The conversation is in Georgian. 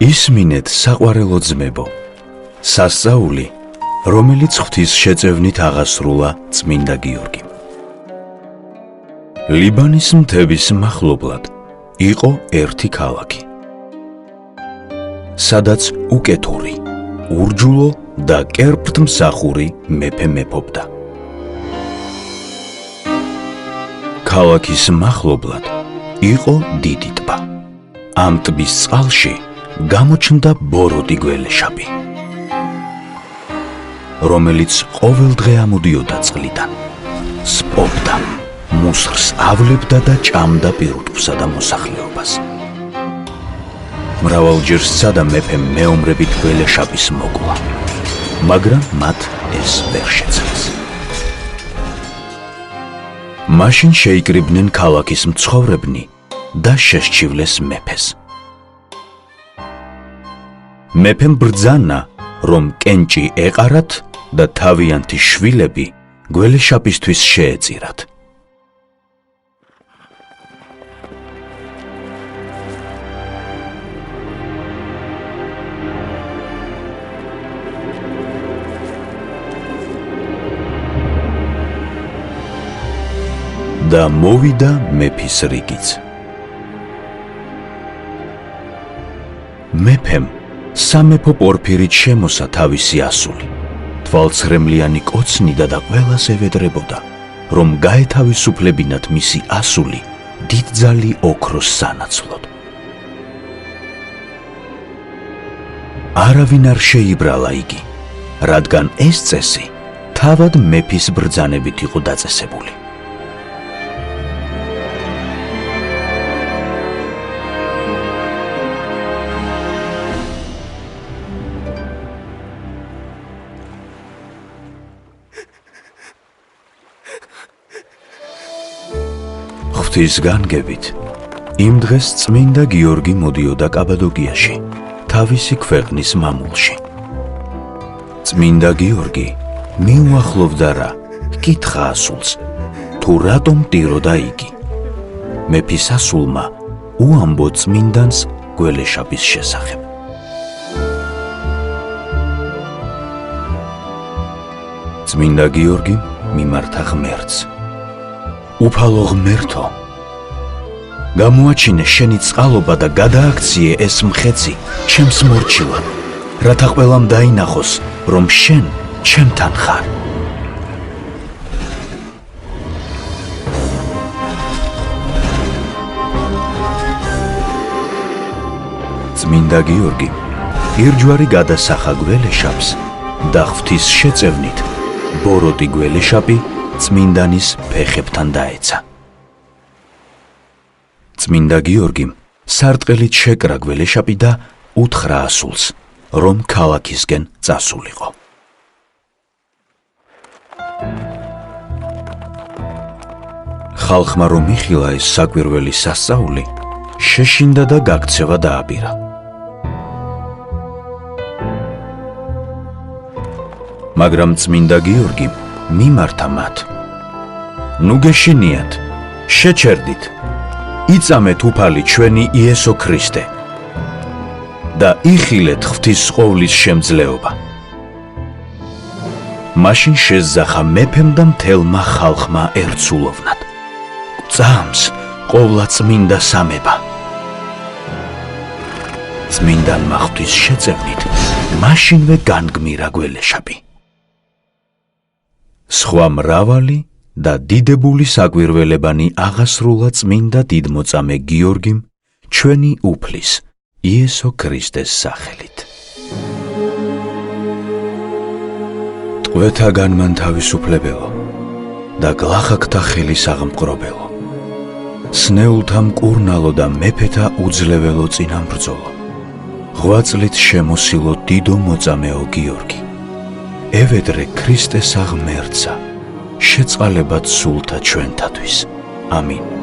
ისმინეთ საყვარელო ძმებო, სასწაული, რომელიც ღვთის შეწევნით აღასრულა წმინდა გიორგიმ. ლიბანის მთების მახლობლად იყო ერთი ქალაქი, სადაც უკეთური, ურჯულო და კერპთმსახური მეფე მეფობდა. ქალაქის მახლობლად იყო დიდი ტბა. ამ ტბის წყალში გამოჩნდა ბოროტი გველეშაპი, რომელიც ყოველდღე ამოდიოდა წყლიდან, სპობდა, მუსხლს ავლებდა და ჭამდა პირუტყვსა და მოსახლეობას. მრავალჯერ სცადა მეფემ მეომრებით გველეშაპის მოკლა, მაგრამ მათ ეს ვერ შეძლეს. მაშინ შეიკრიბნენ ქალაქის მცხოვრებნი და შესჩივლეს მეფეს. მეფემ ბრძანა, რომ კენჭი ეყარათ და თავიანთი შვილები გველეშაპისთვის შეეწირათ. და მოვიდა მეფის რიგიც. მეფემ სამეფო პორფირით შემოსა თავისი ასული, თვალცრემლიანი კოცნიდა და ყველას ევედრებოდა, რომ გაეთავისუფლებინათ მისი ასული დიდძალი ოქროს სანაცვლოდ. არავინ არ შეიბრალა იგი, რადგან ეს წესი თავად მეფის ბრძანებით იყო დაწესებული. ღვთის განგებით, იმ დღეს წმინდა გიორგი მოდიოდა კაბადოკიაში, თავისი ქვეყნის მამულში. წმინდა გიორგი მიუახლოვდა რა, ჰკითხა ასულს, თუ რატომ ტიროდა იგი. მეფის ასულმა უამბო წმინდანს გველეშაპის შესახებ. წმინდა გიორგი მიმართა ღმერთს. უფალო ღმერთო, გამოაჩინე შენი წყალობა და გადააქციე ეს მხეცი ჩემს მორჩილად, რათა ყველამ დაინახოს, რომ შენ ჩემთან ხარ. წმინდა გიორგი ერთჯვარი გადასახა გველეშაპს და ღვთის შეწევნით ბოროტი გველეშაპი წმინდანის ფეხებთან დაეცა. წმინდა გიორგიმ სარტყელით შეკრა გველეშაპი და უთხრა ასულს, რომ ქალაქისკენ წასულიყო. ხალხმა რომ იხილა ეს საკვირველი სასწაული, შეშინდა და გაქცევა დააბირა. მაგრამ წმინდა გიორგიმ მიმართა მათ. ნუ გეშინიათ, შეჩერდით, იწამეთ უფალი ჩვენი იესო ქრისტე და იხილეთ ღვთის ყოვლის შემძლეობა. მაშინ შეზახა მეფემ და მთელმა ხალხმა ერთსულოვნად. გწამს ყოვლადწმინდა სამება. წმინდანმა ღვთის შეწევნით მაშინვე განგმირა გველეშაპი. სხვა მრავალი და დიდებული საკვირველებანი აღასრულა წმინდა დიდმოწამე გიორგიმ ჩვენი უფლის იესო ქრისტეს სახელით. ტყვეთა განმან თავისუფლებელო და გლახაკთა ხელის აღმყრობელო, სნეულთა მკურნალო და მეფეთა უძლეველო წინამბრძოლო, ღვაწლით შემოსილო დიდო მოწამეო გიორგი, ევედრე ქრისტეს აღმერთსა, შეწყალებად სულთა ჩვენთათვის. ამინ.